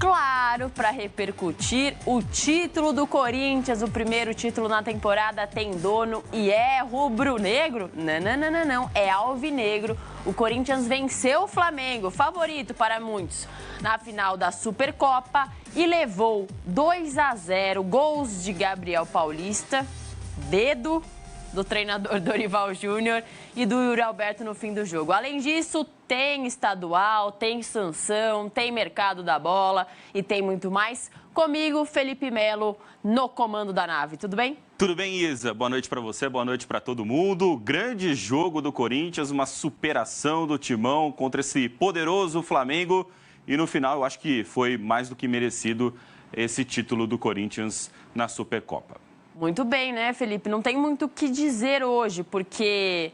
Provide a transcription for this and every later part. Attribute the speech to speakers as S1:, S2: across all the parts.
S1: claro, para repercutir o título do Corinthians, o primeiro título na temporada, tem dono e é rubro-negro? Não, é alvinegro. O Corinthians venceu o Flamengo, favorito para muitos, na final da Supercopa e levou 2-0, gols de Gabriel Paulista, dedo do treinador Dorival Júnior e do Yuri Alberto no fim do jogo. Além disso, tem estadual, tem sanção, tem mercado da bola e tem muito mais. Comigo, Felipe Melo, no comando da nave. Tudo bem?
S2: Tudo bem, Isa? Boa noite para você, boa noite para todo mundo. Grande jogo do Corinthians, uma superação do Timão contra esse poderoso Flamengo. E no final, eu acho que foi mais do que merecido esse título do Corinthians na Supercopa.
S1: Muito bem, né, Felipe? Não tem muito o que dizer hoje, porque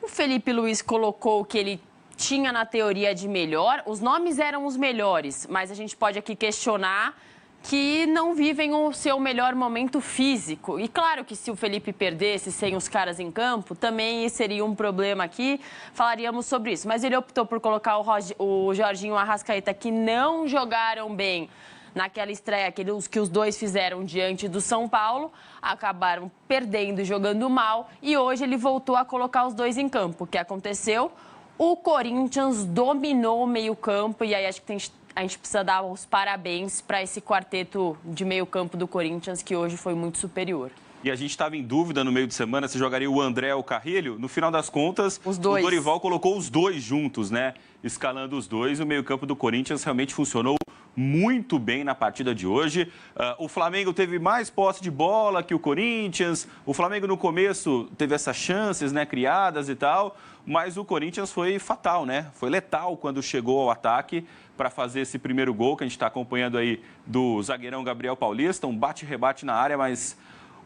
S1: o Felipe Luiz colocou o que ele tinha na teoria de melhor. Os nomes eram os melhores, mas a gente pode aqui questionar que não vivem o seu melhor momento físico. E claro que se o Felipe perdesse sem os caras em campo, também seria um problema aqui, falaríamos sobre isso. Mas ele optou por colocar o Jorginho e o Arrascaeta, que não jogaram bem naquela estreia que os dois fizeram diante do São Paulo, acabaram perdendo e jogando mal, e hoje ele voltou a colocar os dois em campo. O que aconteceu? O Corinthians dominou o meio-campo, e aí acho que a gente precisa dar os parabéns para esse quarteto de meio-campo do Corinthians, que hoje foi muito superior.
S2: E a gente estava em dúvida no meio de semana se jogaria o André ou o Carrilho. No final das contas, o Dorival colocou os dois juntos, né? Escalando os dois. O meio-campo do Corinthians realmente funcionou muito bem na partida de hoje. O Flamengo teve mais posse de bola que o Corinthians. O Flamengo, no começo, teve essas chances, né, criadas e tal. Mas o Corinthians foi fatal, né? Foi letal quando chegou ao ataque para fazer esse primeiro gol que a gente está acompanhando aí do zagueirão Gabriel Paulista. Um bate-rebate na área, mas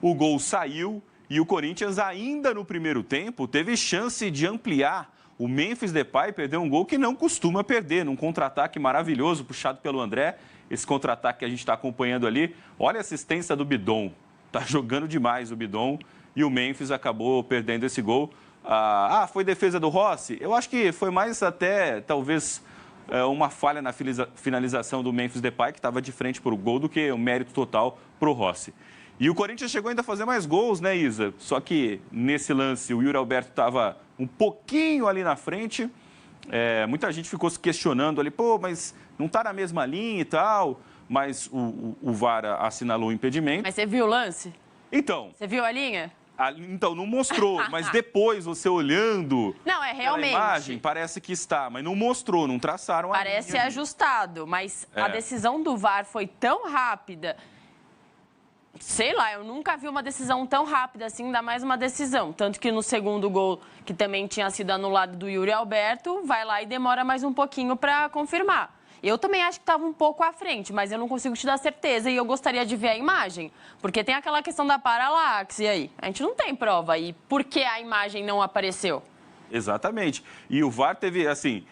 S2: o gol saiu e o Corinthians ainda no primeiro tempo teve chance de ampliar. O Memphis Depay perdeu um gol que não costuma perder, num contra-ataque maravilhoso puxado pelo André. Esse contra-ataque que a gente está acompanhando ali. Olha a assistência do Bidon. Está jogando demais o Bidon e o Memphis acabou perdendo esse gol. Foi defesa do Rossi? Eu acho que foi mais até, talvez, uma falha na finalização do Memphis Depay, que estava de frente para o gol, do que o mérito total para o Rossi. E o Corinthians chegou ainda a fazer mais gols, né, Isa? Só que nesse lance o Yuri Alberto estava um pouquinho ali na frente. Muita gente ficou se questionando ali, mas não está na mesma linha e tal. Mas o VAR assinalou o impedimento.
S1: Mas você viu o lance?
S2: Então.
S1: Você viu a linha?
S2: Então, não mostrou, mas depois você olhando
S1: realmente.
S2: a imagem, parece que está, mas não mostrou, não traçaram a linha.
S1: Parece ajustado, mas a decisão do VAR foi tão rápida. Sei lá, eu nunca vi uma decisão tão rápida assim, ainda mais uma decisão. Tanto que no segundo gol, que também tinha sido anulado do Yuri Alberto, vai lá e demora mais um pouquinho para confirmar. Eu também acho que estava um pouco à frente, mas eu não consigo te dar certeza e eu gostaria de ver a imagem. Porque tem aquela questão da paralaxe aí. A gente não tem prova. E por que a imagem não apareceu?
S2: Exatamente. E o VAR teve, assim,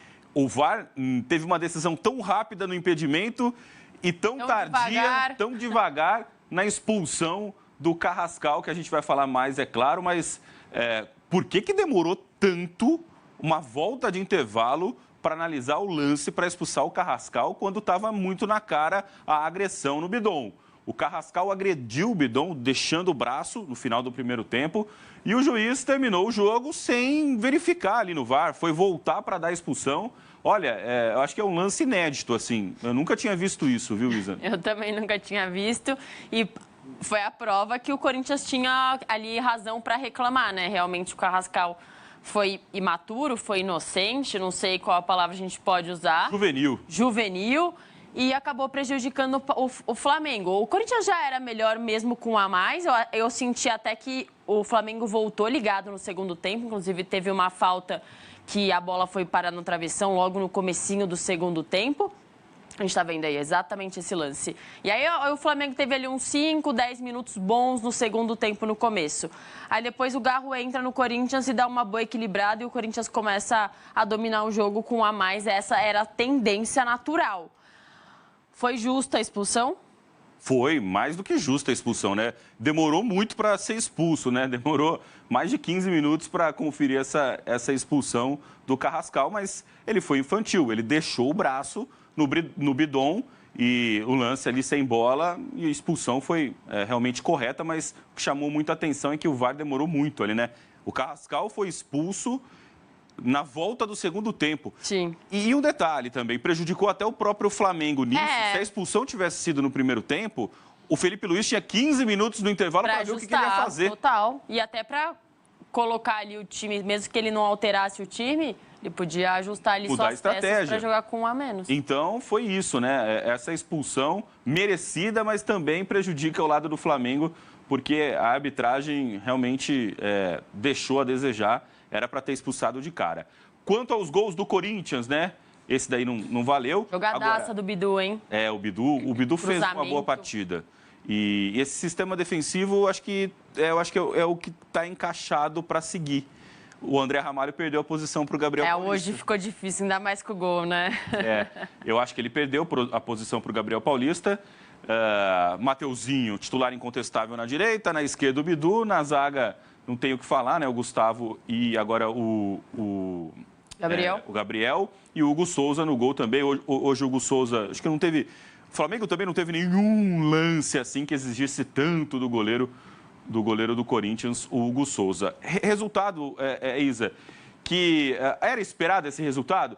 S2: teve uma decisão tão rápida no impedimento e tão tardia, tão devagar na expulsão do Carrascal, que a gente vai falar mais, é claro, mas por que demorou tanto uma volta de intervalo para analisar o lance para expulsar o Carrascal quando estava muito na cara a agressão no Bidon? O Carrascal agrediu o Bidon, deixando o braço no final do primeiro tempo, e o juiz terminou o jogo sem verificar ali no VAR, foi voltar para dar a expulsão. Olha, eu acho que é um lance inédito, assim. Eu nunca tinha visto isso, viu, Isa?
S1: Eu também nunca tinha visto. E foi a prova que o Corinthians tinha ali razão para reclamar, né? Realmente o Carrascal foi imaturo, foi inocente, não sei qual a palavra a gente pode usar. Juvenil. E acabou prejudicando o Flamengo. O Corinthians já era melhor mesmo com a mais. Eu senti até que o Flamengo voltou ligado no segundo tempo. Inclusive, teve uma falta que a bola foi parar no travessão logo no comecinho do segundo tempo. A gente está vendo aí exatamente esse lance. E aí o Flamengo teve ali uns 5, 10 minutos bons no segundo tempo no começo. Aí depois o Garro entra no Corinthians e dá uma boa equilibrada e o Corinthians começa a dominar o jogo com a mais. Essa era a tendência natural. Foi justa a expulsão?
S2: Foi mais do que justa a expulsão, né? Demorou muito para ser expulso, né? Demorou mais de 15 minutos para conferir essa expulsão do Carrascal, mas ele foi infantil. Ele deixou o braço no Bidon e o lance ali sem bola e a expulsão foi realmente correta, mas o que chamou muita atenção é que o VAR demorou muito ali, né? O Carrascal foi expulso na volta do segundo tempo.
S1: Sim.
S2: E um detalhe também, prejudicou até o próprio Flamengo nisso. Se a expulsão tivesse sido no primeiro tempo, o Felipe Luiz tinha 15 minutos no intervalo para ver o que ele ia fazer.
S1: Total. E até para colocar ali o time, mesmo que ele não alterasse o time, ele podia ajustar ali suas peças para jogar com um a menos.
S2: Então, foi isso, né? Essa expulsão merecida, mas também prejudica o lado do Flamengo, porque a arbitragem realmente deixou a desejar. Era para ter expulsado de cara. Quanto aos gols do Corinthians, né? Esse daí não valeu.
S1: Jogadaça do Bidu, hein?
S2: O Bidu fez uma boa partida. E esse sistema defensivo, eu acho que é o que está encaixado para seguir. O André Ramalho perdeu a posição para o Gabriel Paulista.
S1: Hoje ficou difícil, ainda mais com o gol, né?
S2: Eu acho que ele perdeu a posição para o Gabriel Paulista. Mateuzinho, titular incontestável na direita, na esquerda o Bidu, na zaga não tenho o que falar, né? O Gustavo e agora o Gabriel e o Hugo Souza no gol também. Hoje o Hugo Souza, acho que não teve... O Flamengo também não teve nenhum lance assim que exigisse tanto do goleiro do Corinthians, o Hugo Souza. Resultado, Isa, que era esperado esse resultado?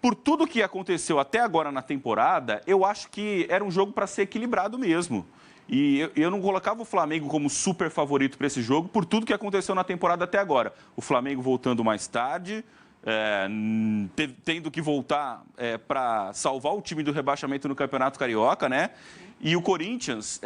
S2: Por tudo que aconteceu até agora na temporada, eu acho que era um jogo para ser equilibrado mesmo. E eu não colocava o Flamengo como super favorito para esse jogo por tudo que aconteceu na temporada até agora. O Flamengo voltando mais tarde, tendo que voltar para salvar o time do rebaixamento no Campeonato Carioca, né? E o Corinthians,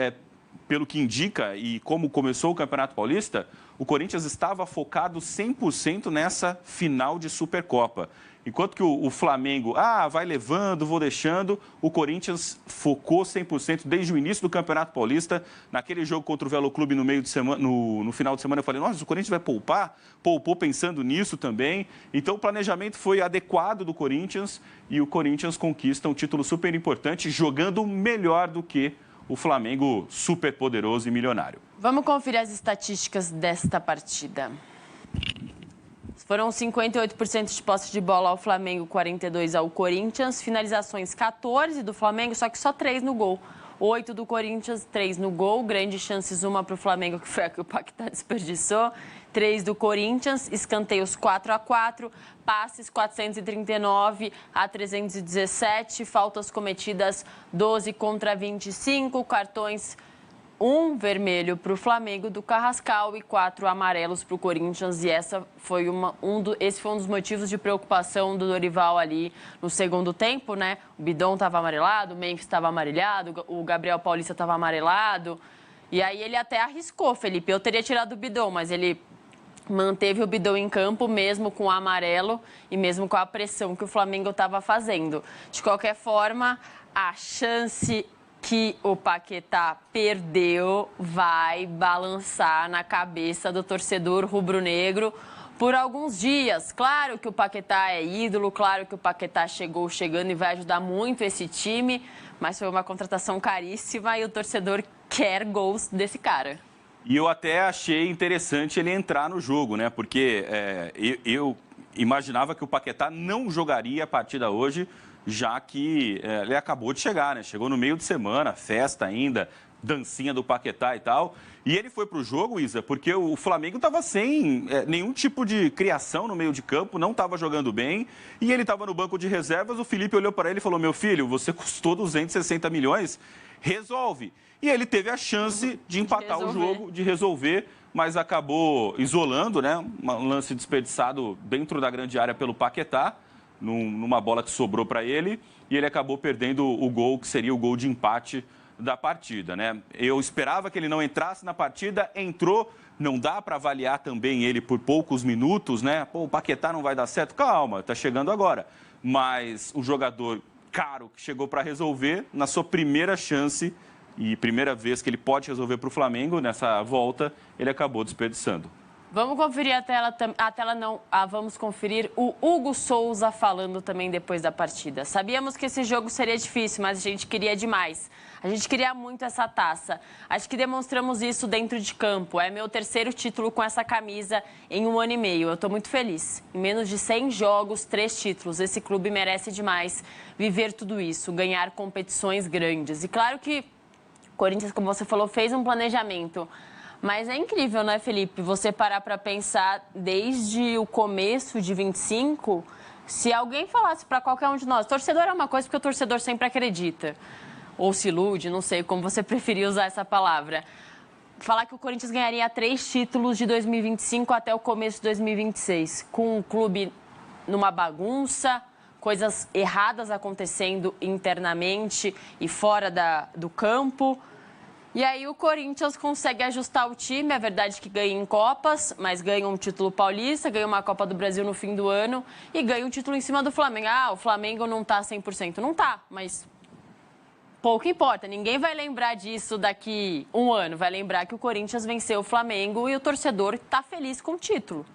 S2: pelo que indica e como começou o Campeonato Paulista, o Corinthians estava focado 100% nessa final de Supercopa. Enquanto que o Flamengo, vai levando, vou deixando, o Corinthians focou 100% desde o início do Campeonato Paulista. Naquele jogo contra o Velo Clube no meio de semana, no final de semana, eu falei, nossa, o Corinthians vai poupar? Poupou pensando nisso também. Então o planejamento foi adequado do Corinthians e o Corinthians conquista um título super importante, jogando melhor do que o Flamengo super poderoso e milionário.
S1: Vamos conferir as estatísticas desta partida. Foram 58% de posse de bola ao Flamengo, 42% ao Corinthians. Finalizações 14 do Flamengo, só que só 3 no gol. 8 do Corinthians, 3 no gol. Grandes chances, uma para o Flamengo, que foi a que o Paquetá desperdiçou. 3 do Corinthians, escanteios 4-4, passes 439 a 317, faltas cometidas 12 contra 25, cartões 1 vermelho para o Flamengo do Carrascal e 4 amarelos para o Corinthians. E esse foi um dos motivos de preocupação do Dorival ali no segundo tempo, né? O Bidon estava amarelado, o Memphis estava amarelado, o Gabriel Paulista estava amarelado. E aí ele até arriscou, Felipe. Eu teria tirado o Bidon, mas ele manteve o Bidon em campo, mesmo com o amarelo e mesmo com a pressão que o Flamengo estava fazendo. De qualquer forma, a chance que o Paquetá perdeu vai balançar na cabeça do torcedor rubro-negro por alguns dias. Claro que o Paquetá é ídolo, claro que o Paquetá chegando e vai ajudar muito esse time, mas foi uma contratação caríssima e o torcedor quer gols desse cara.
S2: E eu até achei interessante ele entrar no jogo, né? Porque eu imaginava que o Paquetá não jogaria a partida hoje, já que ele acabou de chegar, né? Chegou no meio de semana, festa ainda, dancinha do Paquetá e tal. E ele foi para o jogo, Isa, porque o Flamengo estava sem nenhum tipo de criação no meio de campo, não estava jogando bem, e ele estava no banco de reservas. O Felipe olhou para ele e falou, meu filho, você custou 260 milhões, resolve. E ele teve a chance de empatar o jogo, de resolver, mas acabou isolando, né? Um lance desperdiçado dentro da grande área pelo Paquetá, numa bola que sobrou para ele, e ele acabou perdendo o gol, que seria o gol de empate da partida, né? Eu esperava que ele não entrasse na partida, entrou, não dá para avaliar também ele por poucos minutos, né? Pô, o Paquetá não vai dar certo? Calma, tá chegando agora. Mas o jogador caro que chegou para resolver, na sua primeira chance e primeira vez que ele pode resolver para o Flamengo, nessa volta, ele acabou desperdiçando.
S1: Vamos conferir vamos conferir o Hugo Souza falando também depois da partida. Sabíamos que esse jogo seria difícil, mas a gente queria demais. A gente queria muito essa taça. Acho que demonstramos isso dentro de campo. É meu terceiro título com essa camisa em 1 ano e meio. Eu estou muito feliz. Em menos de 100 jogos, 3 títulos. Esse clube merece demais viver tudo isso, ganhar competições grandes. E claro que o Corinthians, como você falou, fez um planejamento. Mas é incrível, né, Felipe? Você parar para pensar desde o começo de 25, se alguém falasse para qualquer um de nós, torcedor é uma coisa porque o torcedor sempre acredita, ou se ilude, não sei como você preferir usar essa palavra. Falar que o Corinthians ganharia 3 títulos de 2025 até o começo de 2026, com o clube numa bagunça, coisas erradas acontecendo internamente e fora do campo. E aí o Corinthians consegue ajustar o time, é verdade que ganha em Copas, mas ganha um título paulista, ganha uma Copa do Brasil no fim do ano e ganha um título em cima do Flamengo. Ah, o Flamengo não tá 100%. Não tá, mas pouco importa. Ninguém vai lembrar disso daqui um ano. Vai lembrar que o Corinthians venceu o Flamengo e o torcedor tá feliz com o título.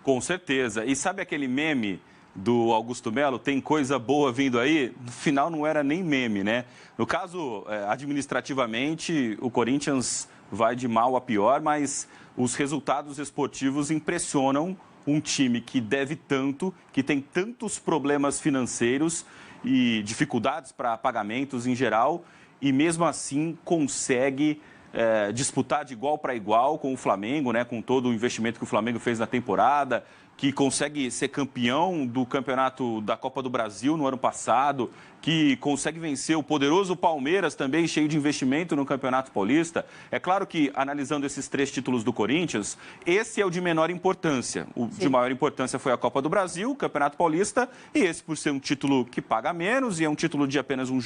S2: Com certeza. E sabe aquele meme do Augusto Melo, tem coisa boa vindo aí? No final não era nem meme, né? No caso, administrativamente, o Corinthians vai de mal a pior, mas os resultados esportivos impressionam um time que deve tanto, que tem tantos problemas financeiros e dificuldades para pagamentos em geral, e mesmo assim consegue disputar de igual para igual com o Flamengo, né? Com todo o investimento que o Flamengo fez na temporada, que consegue ser campeão do campeonato da Copa do Brasil no ano passado, que consegue vencer o poderoso Palmeiras também, cheio de investimento no Campeonato Paulista. É claro que, analisando esses 3 títulos do Corinthians, esse é o de menor importância. O de maior importância foi a Copa do Brasil, o Campeonato Paulista, e esse por ser um título que paga menos e é um título de apenas um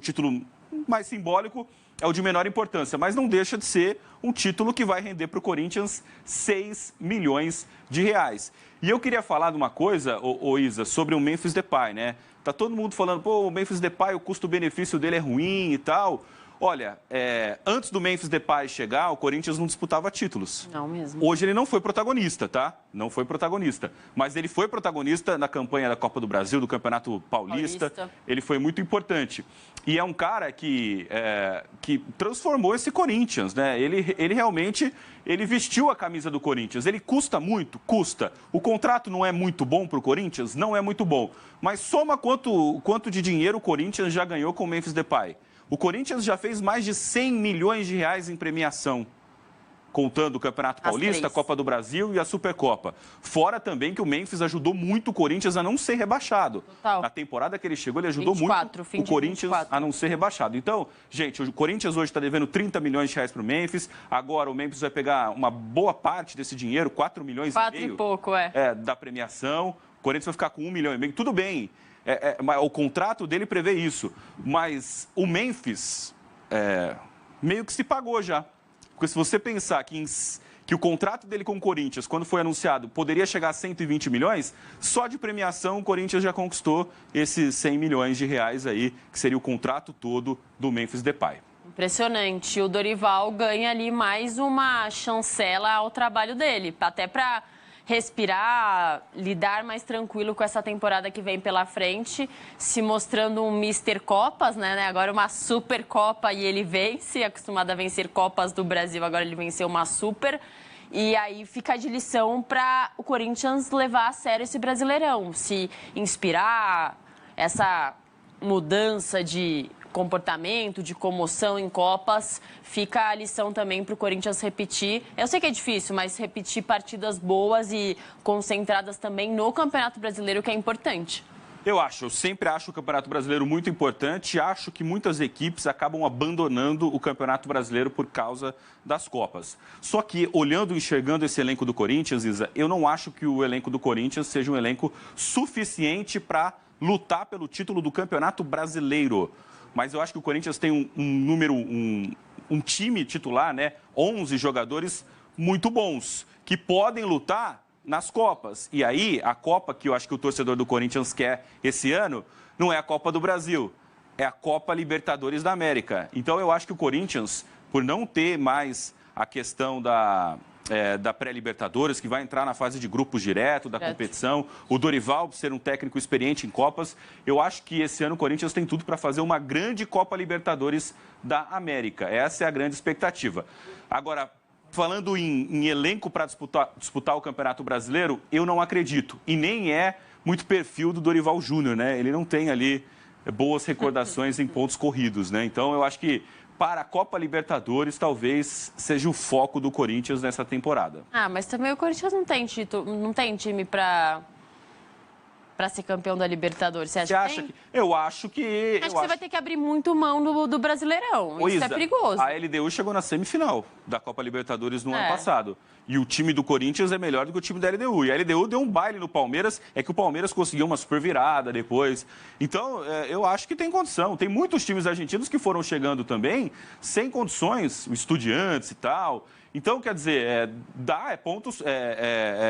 S2: título mais simbólico, é o de menor importância, mas não deixa de ser um título que vai render para o Corinthians 6 milhões de reais. E eu queria falar de uma coisa, Isa, sobre o Memphis Depay, né? Tá todo mundo falando, pô, o Memphis Depay, o custo-benefício dele é ruim e tal. Olha, antes do Memphis Depay chegar, o Corinthians não disputava títulos.
S1: Não mesmo.
S2: Hoje ele não foi protagonista, tá? Não foi protagonista. Mas ele foi protagonista na campanha da Copa do Brasil, do Campeonato Paulista. Ele foi muito importante. E é um cara que transformou esse Corinthians, né? Ele realmente vestiu a camisa do Corinthians. Ele custa muito? Custa. O contrato não é muito bom para o Corinthians? Não é muito bom. Mas soma quanto de dinheiro o Corinthians já ganhou com o Memphis Depay. O Corinthians já fez mais de 100 milhões de reais em premiação, contando o Campeonato Paulista, a Copa do Brasil e a Supercopa. Fora também que o Memphis ajudou muito o Corinthians a não ser rebaixado.
S1: Total.
S2: Na temporada que ele chegou, ele ajudou muito o Corinthians a não ser rebaixado. Então, gente, o Corinthians hoje está devendo 30 milhões de reais para o Memphis. Agora o Memphis vai pegar uma boa parte desse dinheiro, 4 milhões e meio.
S1: 4 e pouco,
S2: da premiação. O Corinthians vai ficar com 1 milhão e meio. Tudo bem. O contrato dele prevê isso, mas o Memphis meio que se pagou já. Porque se você pensar que o contrato dele com o Corinthians, quando foi anunciado, poderia chegar a 120 milhões, só de premiação o Corinthians já conquistou esses 100 milhões de reais aí, que seria o contrato todo do Memphis Depay.
S1: Impressionante. O Dorival ganha ali mais uma chancela ao trabalho dele, até para respirar, lidar mais tranquilo com essa temporada que vem pela frente, se mostrando um Mr. Copas, né? Agora uma Super Copa e ele vence, acostumado a vencer Copas do Brasil, agora ele venceu uma Super. E aí fica de lição para o Corinthians levar a sério esse Brasileirão, se inspirar, essa mudança de comportamento, de comoção em Copas, fica a lição também para o Corinthians repetir. Eu sei que é difícil, mas repetir partidas boas e concentradas também no Campeonato Brasileiro, que é importante.
S2: Eu sempre acho o Campeonato Brasileiro muito importante e acho que muitas equipes acabam abandonando o Campeonato Brasileiro por causa das Copas. Só que, olhando e enxergando esse elenco do Corinthians, Isa, eu não acho que o elenco do Corinthians seja um elenco suficiente para lutar pelo título do Campeonato Brasileiro. Mas eu acho que o Corinthians tem um time titular, né? 11 jogadores muito bons, que podem lutar nas Copas. E aí, a Copa que eu acho que o torcedor do Corinthians quer esse ano, não é a Copa do Brasil, é a Copa Libertadores da América. Então, eu acho que o Corinthians, por não ter mais a questão da pré-Libertadores, que vai entrar na fase de grupos direto da competição. O Dorival, por ser um técnico experiente em Copas, eu acho que esse ano o Corinthians tem tudo para fazer uma grande Copa Libertadores da América. Essa é a grande expectativa. Agora, falando em elenco para disputar o Campeonato Brasileiro, eu não acredito. E nem é muito perfil do Dorival Júnior, né? Ele não tem ali boas recordações em pontos corridos, né? Então, eu acho que para a Copa Libertadores, talvez seja o foco do Corinthians nessa temporada.
S1: Mas também o Corinthians não tem título, não tem time para ser campeão da Libertadores. Você acha que tem?
S2: Eu acho que...
S1: Acho que você vai ter que abrir muito mão do Brasileirão. Isso é perigoso.
S2: A LDU chegou na semifinal da Copa Libertadores no ano passado. E o time do Corinthians é melhor do que o time da LDU. E a LDU deu um baile no Palmeiras, é que o Palmeiras conseguiu uma super virada depois. Então, eu acho que tem condição. Tem muitos times argentinos que foram chegando também sem condições, Estudiantes e tal. Então, quer dizer, pontos,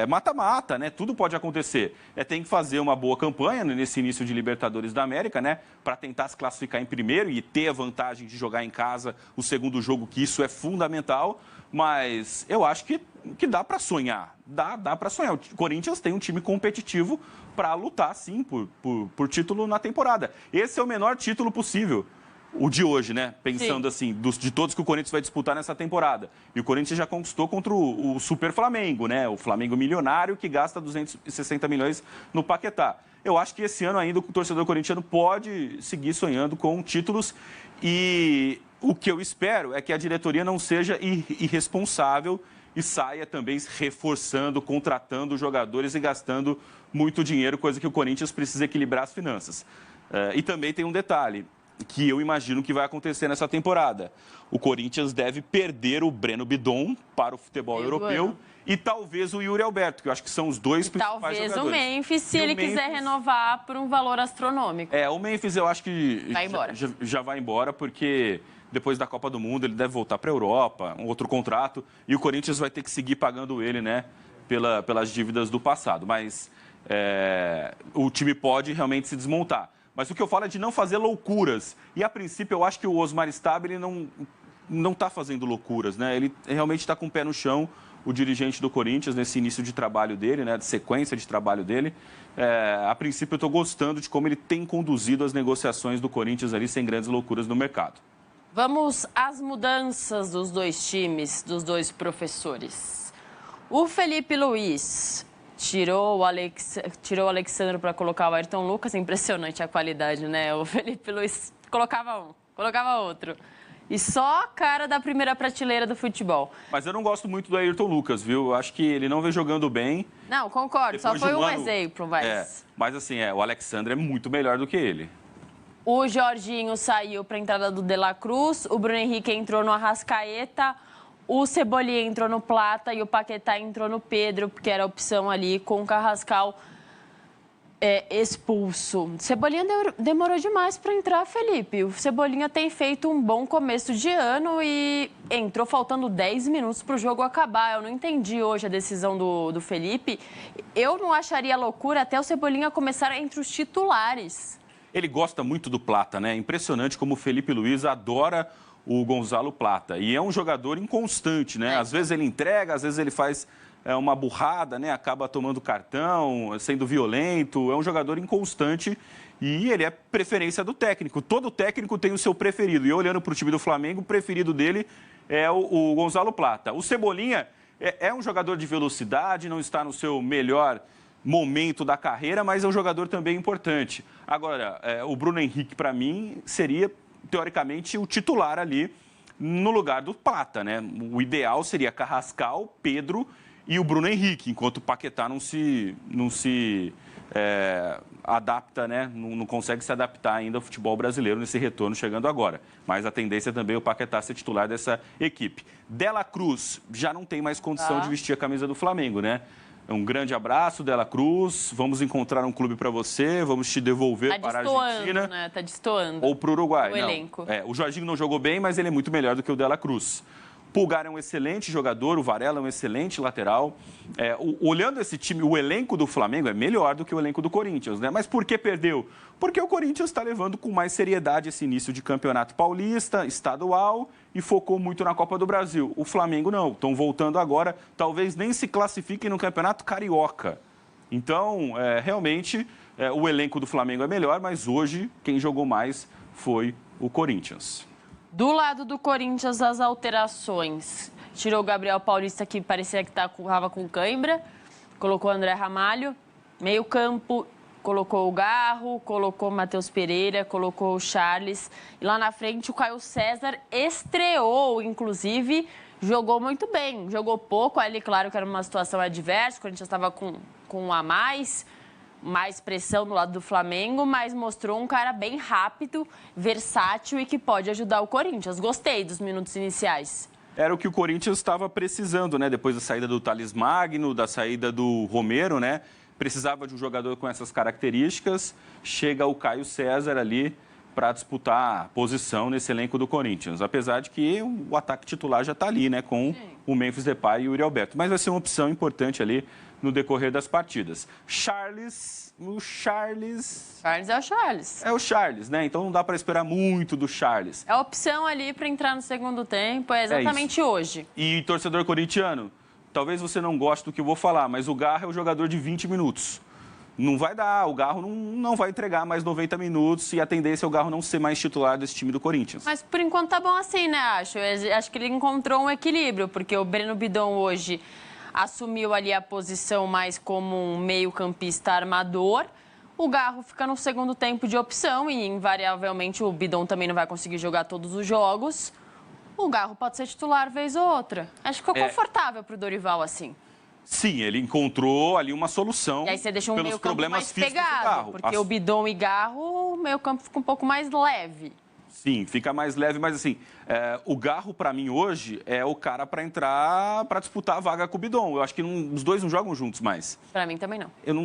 S2: mata-mata, né? Tudo pode acontecer. Tem que fazer uma boa campanha nesse início de Libertadores da América, né? Para tentar se classificar em primeiro e ter a vantagem de jogar em casa o segundo jogo, que isso é fundamental. Mas eu acho que dá para sonhar. Dá para sonhar. O Corinthians tem um time competitivo para lutar, sim, por título na temporada. Esse é o menor título possível. O de hoje, né? Pensando assim, de todos que o Corinthians vai disputar nessa temporada. E o Corinthians já conquistou contra o Super Flamengo, né? O Flamengo milionário que gasta 260 milhões no Paquetá. Eu acho que esse ano ainda o torcedor corintiano pode seguir sonhando com títulos. E o que eu espero é que a diretoria não seja irresponsável e saia também reforçando, contratando jogadores e gastando muito dinheiro, coisa que o Corinthians precisa equilibrar as finanças. E também tem um detalhe que eu imagino que vai acontecer nessa temporada. O Corinthians deve perder o Breno Bidon para o futebol europeu e talvez o Yuri Alberto, que eu acho que são os dois principais jogadores.
S1: Talvez o Memphis, se ele quiser renovar por um valor astronômico.
S2: O Memphis eu acho que
S1: vai embora.
S2: Já vai embora, porque depois da Copa do Mundo ele deve voltar para a Europa, um outro contrato, e o Corinthians vai ter que seguir pagando ele, né, pelas dívidas do passado. Mas o time pode realmente se desmontar. Mas o que eu falo é de não fazer loucuras. E, a princípio, eu acho que o Osmar Stabile não está fazendo loucuras, né? Ele realmente está com o pé no chão, o dirigente do Corinthians, nesse início de trabalho dele, né? De sequência de trabalho dele. A princípio, eu estou gostando de como ele tem conduzido as negociações do Corinthians ali, sem grandes loucuras no mercado.
S1: Vamos às mudanças dos dois times, dos dois professores. O Felipe Luiz tirou o Alexandre para colocar o Ayrton Lucas. Impressionante a qualidade, né? O Felipe Luiz colocava um, colocava outro. E só a cara da primeira prateleira do futebol.
S2: Mas eu não gosto muito do Ayrton Lucas, viu? Eu acho que ele não vem jogando bem.
S1: Não, concordo. Só foi um exemplo, mas...
S2: Mas assim, o Alexandre é muito melhor do que ele.
S1: O Jorginho saiu para a entrada do De La Cruz. O Bruno Henrique entrou no Arrascaeta. O Cebolinha entrou no Plata e o Paquetá entrou no Pedro, porque era a opção ali com o Carrascal expulso. Cebolinha demorou demais para entrar, Felipe. O Cebolinha tem feito um bom começo de ano e entrou faltando 10 minutos para o jogo acabar. Eu não entendi hoje a decisão do Felipe. Eu não acharia loucura até o Cebolinha começar entre os titulares.
S2: Ele gosta muito do Plata, né? Impressionante como o Felipe Luiz adora o Gonzalo Plata. E é um jogador inconstante, né? Às vezes ele entrega, às vezes ele faz uma burrada, né? Acaba tomando cartão, sendo violento. É um jogador inconstante e ele é preferência do técnico. Todo técnico tem o seu preferido. E olhando para o time do Flamengo, o preferido dele é o Gonzalo Plata. O Cebolinha é um jogador de velocidade, não está no seu melhor momento da carreira, mas é um jogador também importante. Agora, o Bruno Henrique, para mim, seria teoricamente, o titular ali no lugar do Plata, né? O ideal seria Carrascal, Pedro e o Bruno Henrique, enquanto o Paquetá não se adapta, né? Não consegue se adaptar ainda ao futebol brasileiro nesse retorno chegando agora. Mas a tendência também é o Paquetá ser titular dessa equipe. De La Cruz já não tem mais condição de vestir a camisa do Flamengo, né? Um grande abraço, De La Cruz. Vamos encontrar um clube para você. Vamos te devolver para a Argentina.
S1: Né? Tá destoando.
S2: Ou para o Uruguai.
S1: O elenco.
S2: O Jorginho não jogou bem, mas ele é muito melhor do que o De La Cruz. Pulgar é um excelente jogador, o Varela é um excelente lateral. Olhando esse time, o elenco do Flamengo é melhor do que o elenco do Corinthians, né? Mas por que perdeu? Porque o Corinthians está levando com mais seriedade esse início de campeonato paulista, estadual e focou muito na Copa do Brasil. O Flamengo não, estão voltando agora, talvez nem se classifiquem no campeonato carioca. Então, realmente, o elenco do Flamengo é melhor, mas hoje quem jogou mais foi o Corinthians.
S1: Do lado do Corinthians, as alterações. Tirou o Gabriel Paulista, que parecia que estava com cãibra. Colocou o André Ramalho. Meio campo, colocou o Garro, colocou o Matheus Pereira, colocou o Charles. E lá na frente, o Caio César estreou, inclusive, jogou muito bem. Jogou pouco, ali, claro que era uma situação adversa. O Corinthians estava com um a mais pressão do lado do Flamengo, mas mostrou um cara bem rápido, versátil e que pode ajudar o Corinthians. Gostei dos minutos iniciais.
S2: Era o que o Corinthians estava precisando, né? Depois da saída do Thales Magno, da saída do Romero, né? Precisava de um jogador com essas características. Chega o Caio César ali para disputar a posição nesse elenco do Corinthians. Apesar de que o ataque titular já está ali, né? Com o Memphis Depay e o Yuri Alberto. Mas vai ser uma opção importante ali no decorrer das partidas. Charles é o Charles.
S1: É
S2: o Charles, né? Então não dá para esperar muito do Charles.
S1: É a opção ali para entrar no segundo tempo, é exatamente hoje.
S2: E torcedor corintiano, talvez você não goste do que eu vou falar, mas o Garro é o jogador de 20 minutos. Não vai dar, o Garro não vai entregar mais 90 minutos e a tendência é o Garro não ser mais titular desse time do Corinthians.
S1: Mas por enquanto tá bom assim, né? Acho que ele encontrou um equilíbrio, porque o Breno Bidon hoje assumiu ali a posição mais como um meio-campista armador. O Garro fica no segundo tempo de opção e, invariavelmente, o Bidon também não vai conseguir jogar todos os jogos. O Garro pode ser titular vez ou outra. Acho que ficou confortável para o Dorival assim.
S2: Sim, ele encontrou ali uma solução
S1: e aí você deixa um
S2: pelos problemas físicos do Garro.
S1: Porque o Bidon e Garro, o meio-campo fica um pouco mais leve.
S2: Sim, fica mais leve, mas assim, o Garro, para mim, hoje, é o cara para entrar, para disputar a vaga com o Bidon. Eu acho que os dois não jogam juntos mais.
S1: Para mim também não.
S2: Eu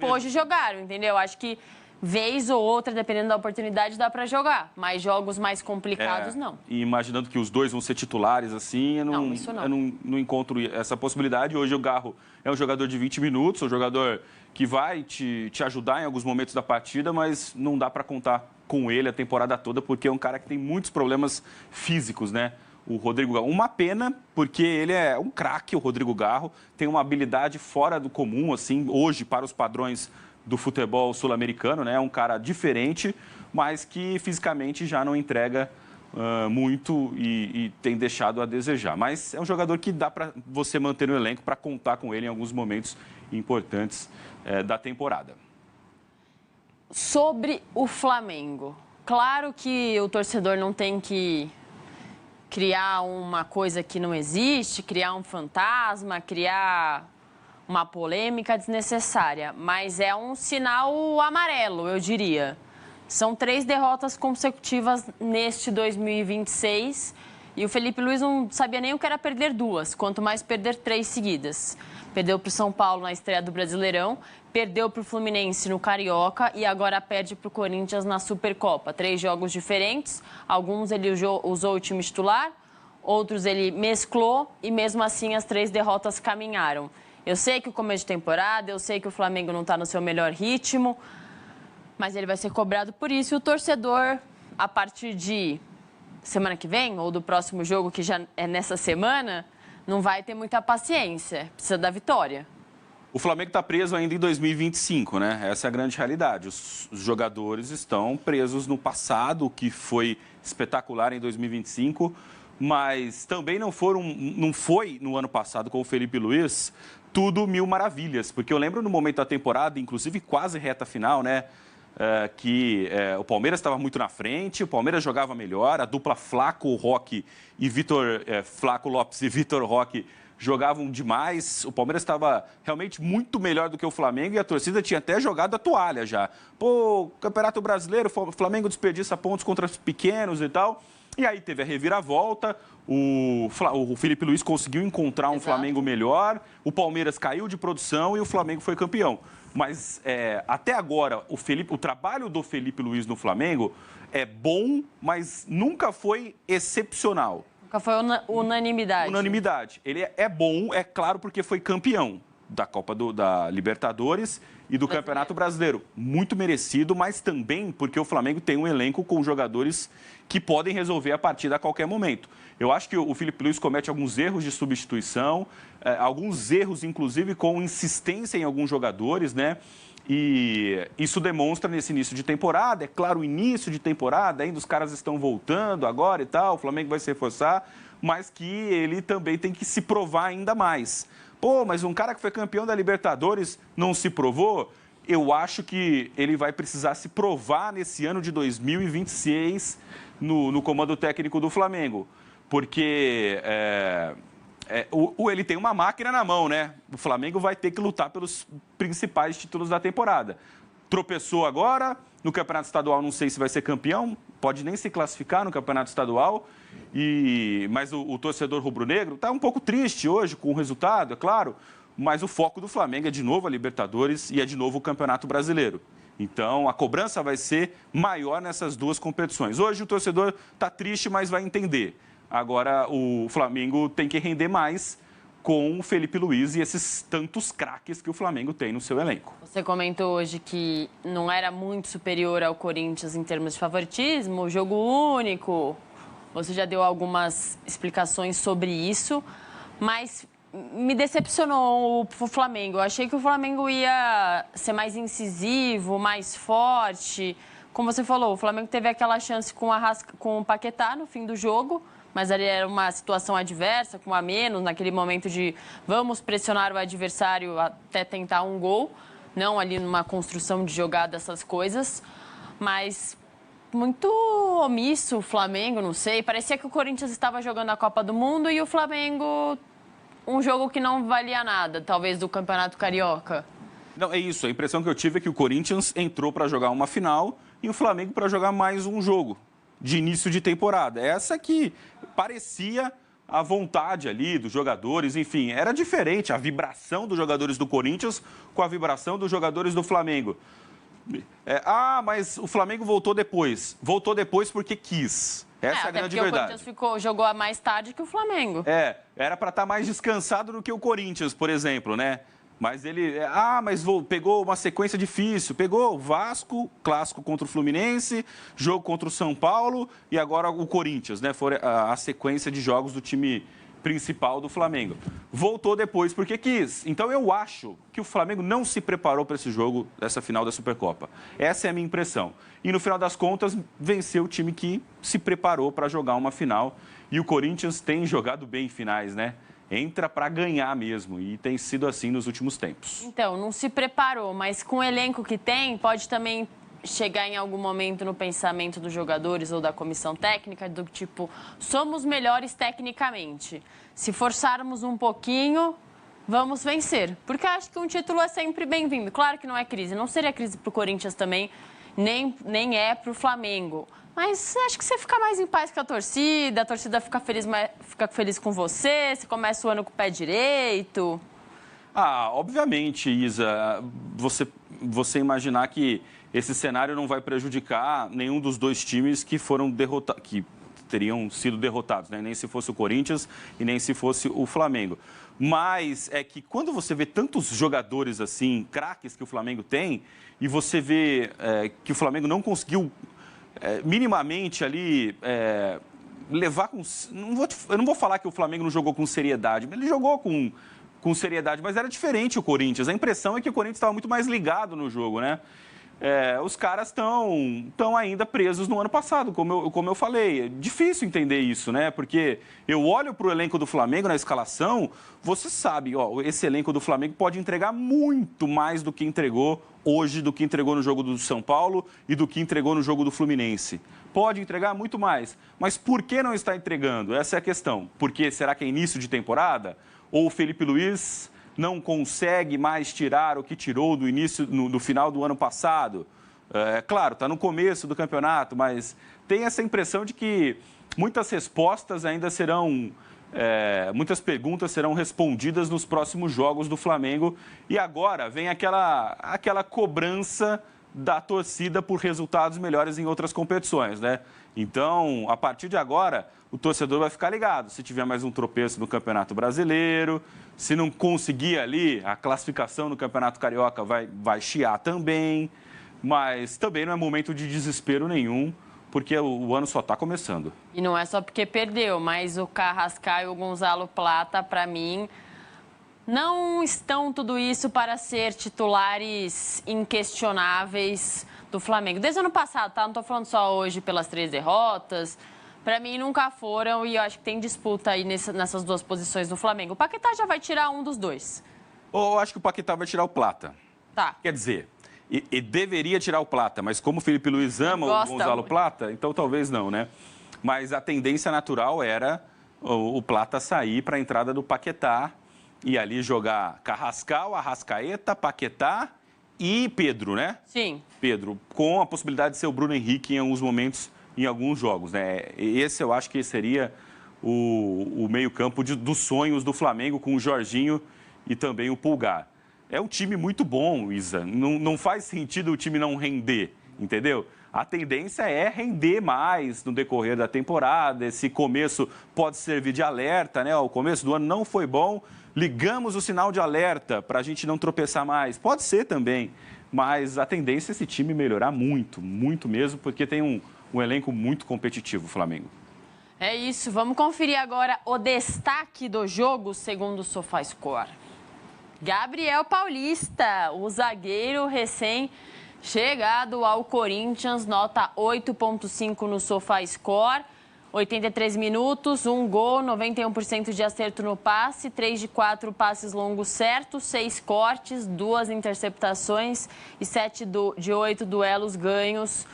S1: hoje jogaram, entendeu? Acho que vez ou outra, dependendo da oportunidade, dá para jogar. Mas jogos mais complicados, não.
S2: E imaginando que os dois vão ser titulares, assim, eu não encontro essa possibilidade. Hoje o Garro é um jogador de 20 minutos, um jogador que vai te ajudar em alguns momentos da partida, mas não dá para contar com ele a temporada toda, porque é um cara que tem muitos problemas físicos, né? O Rodrigo Garro. Uma pena, porque ele é um craque, o Rodrigo Garro, tem uma habilidade fora do comum, assim, hoje, para os padrões do futebol sul-americano, né? É um cara diferente, mas que fisicamente já não entrega muito e tem deixado a desejar. Mas é um jogador que dá para você manter no elenco, para contar com ele em alguns momentos importantes da temporada.
S1: Sobre o Flamengo, claro que o torcedor não tem que criar uma coisa que não existe, criar um fantasma, criar uma polêmica desnecessária, mas é um sinal amarelo, eu diria. São 3 derrotas consecutivas neste 2026 e o Felipe Luiz não sabia nem o que era perder 2, quanto mais perder 3 seguidas. Perdeu para o São Paulo na estreia do Brasileirão, perdeu para o Fluminense no Carioca e agora perde para o Corinthians na Supercopa. 3 jogos diferentes, alguns ele usou o time titular, outros ele mesclou e mesmo assim as 3 derrotas caminharam. Eu sei que o começo de temporada, eu sei que o Flamengo não está no seu melhor ritmo, mas ele vai ser cobrado por isso. E o torcedor, a partir de semana que vem, ou do próximo jogo, que já é nessa semana, não vai ter muita paciência. Precisa da vitória.
S2: O Flamengo está preso ainda em 2025, né? Essa é a grande realidade. Os jogadores estão presos no passado, que foi espetacular em 2025, mas também não foi no ano passado com o Felipe Luiz tudo mil maravilhas, porque eu lembro no momento da temporada, inclusive quase reta final, né? O Palmeiras estava muito na frente, o Palmeiras jogava melhor, a dupla Flaco Roque e Flaco Lopes e Vitor Roque jogavam demais, o Palmeiras estava realmente muito melhor do que o Flamengo e a torcida tinha até jogado a toalha já. Pô, Campeonato Brasileiro, o Flamengo desperdiça pontos contra os pequenos e tal. E aí teve a reviravolta, o Felipe Luiz conseguiu encontrar um Flamengo melhor, o Palmeiras caiu de produção e o Flamengo foi campeão. Mas até agora, o trabalho do Felipe Luiz no Flamengo é bom, mas nunca foi excepcional.
S1: Foi unanimidade.
S2: Unanimidade. Ele é bom, é claro, porque foi campeão da Copa da Libertadores e do Campeonato Brasileiro. Muito merecido, mas também porque o Flamengo tem um elenco com jogadores que podem resolver a partida a qualquer momento. Eu acho que o Felipe Luiz comete alguns erros de substituição, alguns erros, inclusive, com insistência em alguns jogadores, né? E isso demonstra nesse início de temporada. É claro, o início de temporada, ainda os caras estão voltando agora e tal, o Flamengo vai se reforçar, mas que ele também tem que se provar ainda mais. Pô, mas um cara que foi campeão da Libertadores não se provou? Eu acho que ele vai precisar se provar nesse ano de 2026 no comando técnico do Flamengo. Porque ele tem uma máquina na mão, né? O Flamengo vai ter que lutar pelos principais títulos da temporada. Tropeçou agora, no Campeonato Estadual não sei se vai ser campeão, pode nem se classificar no Campeonato Estadual, mas o torcedor rubro-negro está um pouco triste hoje com o resultado, é claro, mas o foco do Flamengo é de novo a Libertadores e é de novo o Campeonato Brasileiro. Então, a cobrança vai ser maior nessas duas competições. Hoje o torcedor está triste, mas vai entender. Agora, o Flamengo tem que render mais com o Felipe Luiz e esses tantos craques que o Flamengo tem no seu elenco.
S1: Você comentou hoje que não era muito superior ao Corinthians em termos de favoritismo, jogo único. Você já deu algumas explicações sobre isso, mas me decepcionou o Flamengo. Eu achei que o Flamengo ia ser mais incisivo, mais forte. Como você falou, o Flamengo teve aquela chance com o Paquetá no fim do jogo, mas ali era uma situação adversa, com a menos, naquele momento de vamos pressionar o adversário até tentar um gol, não ali numa construção de jogada, essas coisas. Mas muito omisso o Flamengo, não sei. Parecia que o Corinthians estava jogando a Copa do Mundo e o Flamengo um jogo que não valia nada, talvez do Campeonato Carioca.
S2: Não, é isso. A impressão que eu tive é que o Corinthians entrou para jogar uma final e o Flamengo para jogar mais um jogo de início de temporada. Essa que parecia a vontade ali dos jogadores, enfim, era diferente a vibração dos jogadores do Corinthians com a vibração dos jogadores do Flamengo. Mas o Flamengo voltou depois. Voltou depois porque quis. Essa é a grande verdade.
S1: O Corinthians jogou a mais tarde que o Flamengo.
S2: Era para estar mais descansado do que o Corinthians, por exemplo, né? Mas ele... pegou uma sequência difícil. Pegou o Vasco, clássico contra o Fluminense, jogo contra o São Paulo e agora o Corinthians, né? Foi a sequência de jogos do time principal do Flamengo. Voltou depois porque quis. Então eu acho que o Flamengo não se preparou para esse jogo, essa final da Supercopa. Essa é a minha impressão. E no final das contas, venceu o time que se preparou para jogar uma final. E o Corinthians tem jogado bem em finais, né? Entra para ganhar mesmo, e tem sido assim nos últimos tempos.
S1: Então, não se preparou, mas com o elenco que tem, pode também chegar em algum momento no pensamento dos jogadores ou da comissão técnica, do tipo, somos melhores tecnicamente. Se forçarmos um pouquinho, vamos vencer. Porque eu acho que um título é sempre bem-vindo. Claro que não é crise, não seria crise para o Corinthians também, nem é para o Flamengo. Mas acho que você fica mais em paz com a torcida fica feliz com você começa o ano com o pé direito.
S2: Obviamente, Isa, você imaginar que esse cenário não vai prejudicar nenhum dos dois times que foram derrotados, que teriam sido derrotados, né? Nem se fosse o Corinthians e nem se fosse o Flamengo. Mas é que quando você vê tantos jogadores assim, craques que o Flamengo tem, e você vê que o Flamengo não conseguiu minimamente ali levar com... Eu não vou falar que o Flamengo não jogou com seriedade, mas ele jogou com seriedade, mas era diferente o Corinthians. A impressão é que o Corinthians estava muito mais ligado no jogo, né? Os caras estão ainda presos no ano passado, como eu falei. É difícil entender isso, né? Porque eu olho para o elenco do Flamengo na escalação, você sabe, esse elenco do Flamengo pode entregar muito mais do que entregou hoje, do que entregou no jogo do São Paulo e do que entregou no jogo do Fluminense. Pode entregar muito mais, mas por que não está entregando? Essa é a questão. Porque será que é início de temporada? Ou o Felipe Luiz não consegue mais tirar o que tirou do início, do final do ano passado? Claro, está no começo do campeonato, mas tem essa impressão de que muitas respostas ainda serão... muitas perguntas serão respondidas nos próximos jogos do Flamengo. E agora vem aquela cobrança da torcida por resultados melhores em outras competições, né? Então, a partir de agora, o torcedor vai ficar ligado. Se tiver mais um tropeço no Campeonato Brasileiro, se não conseguir ali a classificação no Campeonato Carioca, vai chiar também. Mas também não é momento de desespero nenhum, porque o ano só está começando.
S1: E não é só porque perdeu, mas o Carrascal e o Gonzalo Plata, para mim, não estão tudo isso para ser titulares inquestionáveis do Flamengo. Desde o ano passado, tá? Não estou falando só hoje pelas 3 derrotas. Para mim, nunca foram e eu acho que tem disputa aí nessas 2 posições do Flamengo. O Paquetá já vai tirar um dos 2.
S2: Ou eu acho que o Paquetá vai tirar o Plata.
S1: Tá.
S2: Quer dizer, e deveria tirar o Plata, mas como o Felipe Luiz ama o Gonzalo Plata, então talvez não, né? Mas a tendência natural era o Plata sair para a entrada do Paquetá e ali jogar Carrascal, Arrascaeta, Paquetá e Pedro, né?
S1: Sim.
S2: Pedro, com a possibilidade de ser o Bruno Henrique em alguns momentos, em alguns jogos, né? Esse eu acho que seria o meio-campo dos sonhos do Flamengo, com o Jorginho e também o Pulgar. É um time muito bom, Isa. Não faz sentido o time não render, entendeu? A tendência é render mais no decorrer da temporada. Esse começo pode servir de alerta, né? O começo do ano não foi bom. Ligamos o sinal de alerta para a gente não tropeçar mais. Pode ser também, mas a tendência é esse time melhorar muito, muito mesmo, porque tem um elenco muito competitivo, o Flamengo.
S1: É isso, vamos conferir agora o destaque do jogo, segundo o SofaScore. Gabriel Paulista, o zagueiro recém-chegado ao Corinthians, nota 8,5 no SofaScore. 83 minutos, 1 gol, 91% de acerto no passe, 3 de 4 passes longos certos, 6 cortes, 2 interceptações e 7 de 8 duelos ganhos.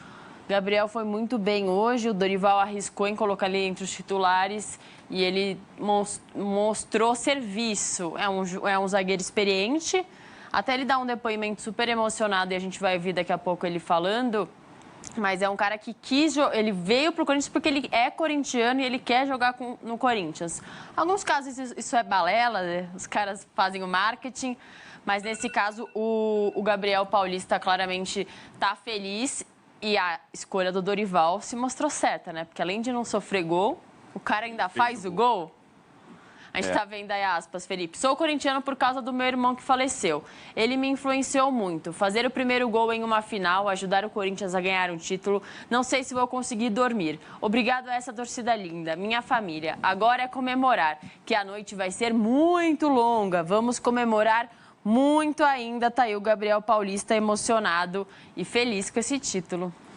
S1: Gabriel foi muito bem hoje, o Dorival arriscou em colocar ele entre os titulares e ele mostrou serviço. É um zagueiro experiente, até ele dá um depoimento super emocionado e a gente vai ouvir daqui a pouco ele falando. Mas é um cara que ele veio para o Corinthians porque ele é corintiano e ele quer jogar no Corinthians. Em alguns casos isso é balela, né? Os caras fazem o marketing, mas nesse caso o Gabriel Paulista claramente está feliz e a escolha do Dorival se mostrou certa, né? Porque além de não sofrer gol, o cara ainda faz o gol. A gente está vendo aí aspas, Felipe. Sou corintiano por causa do meu irmão que faleceu. Ele me influenciou muito. Fazer o primeiro gol em uma final, ajudar o Corinthians a ganhar um título. Não sei se vou conseguir dormir. Obrigado a essa torcida linda, minha família. Agora é comemorar, que a noite vai ser muito longa. Vamos comemorar muito ainda. Tá aí o Gabriel Paulista emocionado e feliz com esse título.